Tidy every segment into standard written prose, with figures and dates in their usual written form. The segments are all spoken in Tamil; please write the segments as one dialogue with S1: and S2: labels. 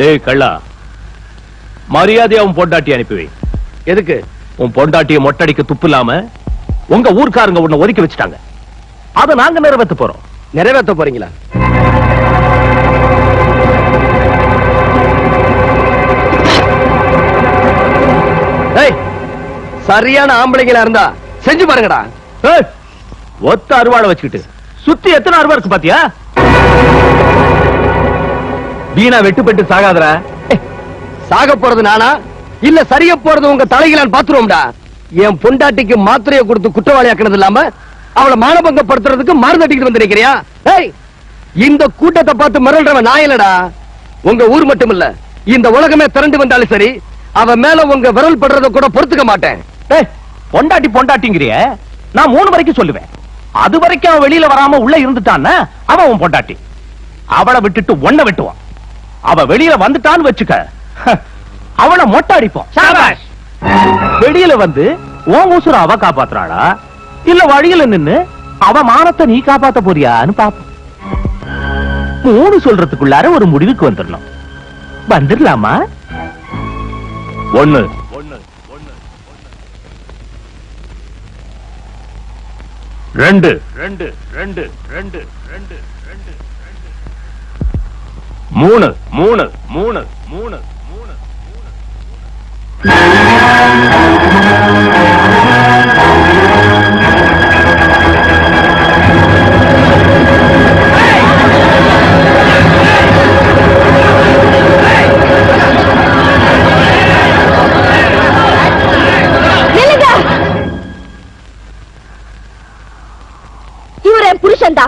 S1: டேய் கள்ளா, மரியாதையா உன் பொண்டாட்டி அனுப்பி. எதுக்கு? உன் பொண்டாட்டிய மொட்டடிக்க துப்பு இல்லாம உங்க ஊர்க்காரங்க உன்னை ஒதுக்கி வச்சுட்டாங்க. அதை நாங்க நிறைவேற்ற போறோம். நிறைவேற்ற போறீங்களா? சரியான ஆம்பளைங்களா இருந்தா செஞ்சு பாருங்கடா. ஒத்த அருவாளை வச்சுக்கிட்டு சுத்தி எத்தனை அருவா இருக்கு பாத்தியா? வீணா வெட்டுப்பட்டு சாகாதரா. சாக போறது நானா இல்ல சரிய போறது உங்க தலைகளான் பாத்துருவோம்டா. என் பொண்டாட்டிக்கு மாத்திரையை கொடுத்து குற்றவாளி ஆக்கினது இல்லாம அவளை மானபங்கப்படுத்துறதுக்கு மருந்து அடிக்கிட்டு வந்திருக்கிறியா? இந்த கூட்டத்தை பார்த்து மிரள்றவன் நான் இல்லடா. உங்க ஊர் மட்டும் இல்ல, இந்த உலகமே திரண்டு வந்தாலும் சரி, அவன் மேல உங்க விரல் படுறத கூட பொறுத்துக்க மாட்டேன். பொண்டாட்டி பொண்டாட்டிங்கிறிய நான் 3 வரைக்கும் சொல்லுவேன். அது வரைக்கும் அவன் வெளியில வராம உள்ள இருந்துட்டான்னா அவன் உன் பொண்டாட்டி. அவளை விட்டுட்டு ஒன்ன வெட்டுவான். அவ வெளியில வந்துட்டான்னு வச்சுக்க, அவளை மொட்டை அடிப்போம். வெளியில வந்து உன் உசுர அவ காப்பாத்துறாளா இல்ல வழியில நின்னு அவ மானத்தை நீ காப்பாத்த போறியான்னு பாப்போம். 3 சொல்றதுக்குள்ளார ஒரு முடிவுக்கு வந்துடணும். வந்துடலாமா? 1 2 3
S2: புருஷன்தா,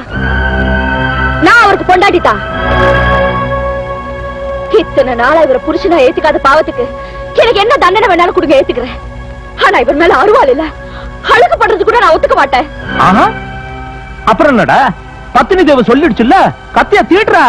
S2: நான் அவருக்கு பொண்டாட்டிதா. இத்தனை நாளா இவரை புருஷனா ஏத்துக்காத பாவத்துக்கு எனக்கு என்ன தண்டனை வேணாலும் கொடுங்க, ஏத்துக்கிறேன். ஆனா இவர் மேல அருவாள் இல்ல, அழுக்கு பண்றது கூட நான் ஒத்துக்க மாட்டேன்.
S1: அப்புறம் என்னடா, பத்தினி தேவ சொல்லிடுச்சுல்ல, கத்தியா தீட்டுறா.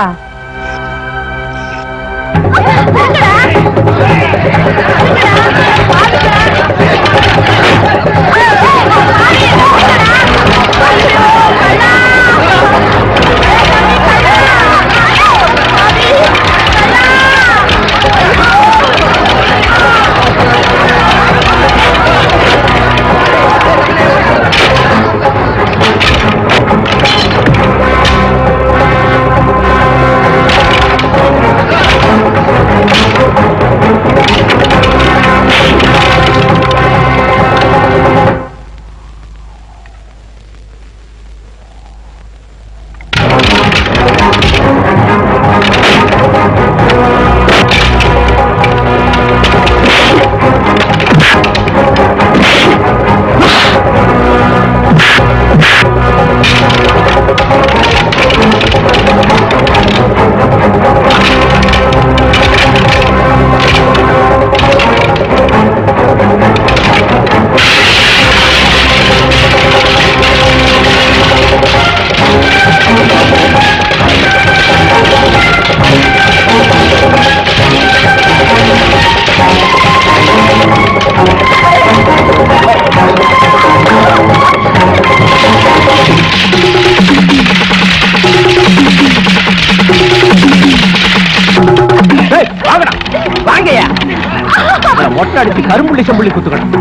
S1: மொட்டை அடிச்சு கரும்புள்ளி செம்புள்ளி குத்துக்கணும்.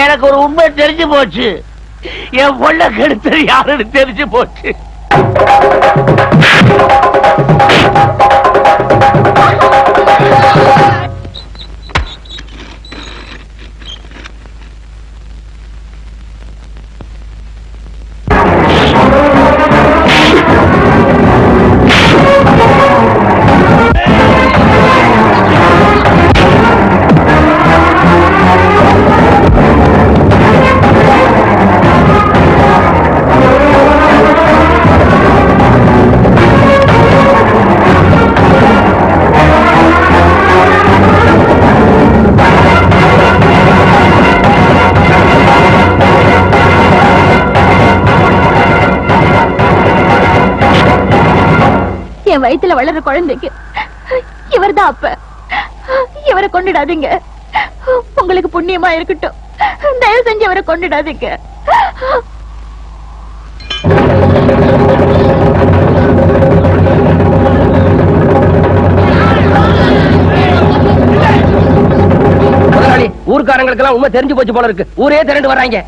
S3: எனக்கு ஒரு உண்மை தெரிஞ்சு போச்சு. என் பொண்ணை கெடுத்தது யாருன்னு தெரிஞ்சு போச்சு.
S2: என் வயித்துல வளர்ற குழந்தைக்கு இவர்தான் அப்ப. இவரை கொண்டுடாதீங்க, உங்களுக்கு புண்ணியமா இருக்கட்டும். தயவு செஞ்சு இவரை கொண்டுடாதீங்க.
S1: ஊர்க்காரங்களுக்கு எல்லாம் உண்மை தெரிஞ்சு போச்சு போல இருக்கு. ஊரே திரண்டு வர்றாங்க.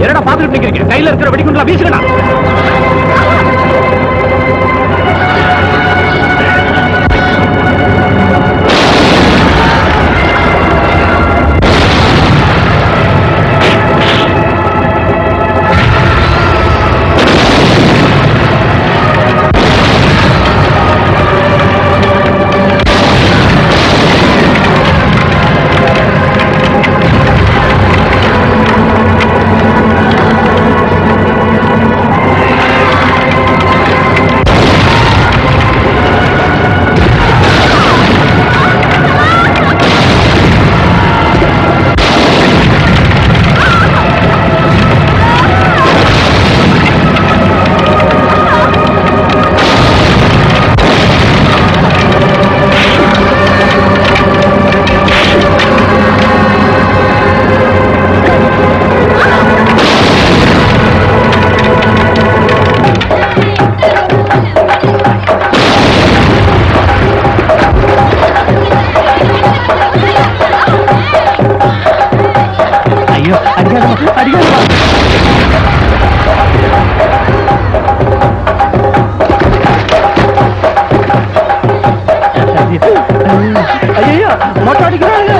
S1: என்னடா பாத்துட்டு நிக்கிறீங்க? கையில இருக்கிற வெடிகுண்டா வீசுங்கடா. ஐயோ மொட்டை அடிக்கிறாங்க.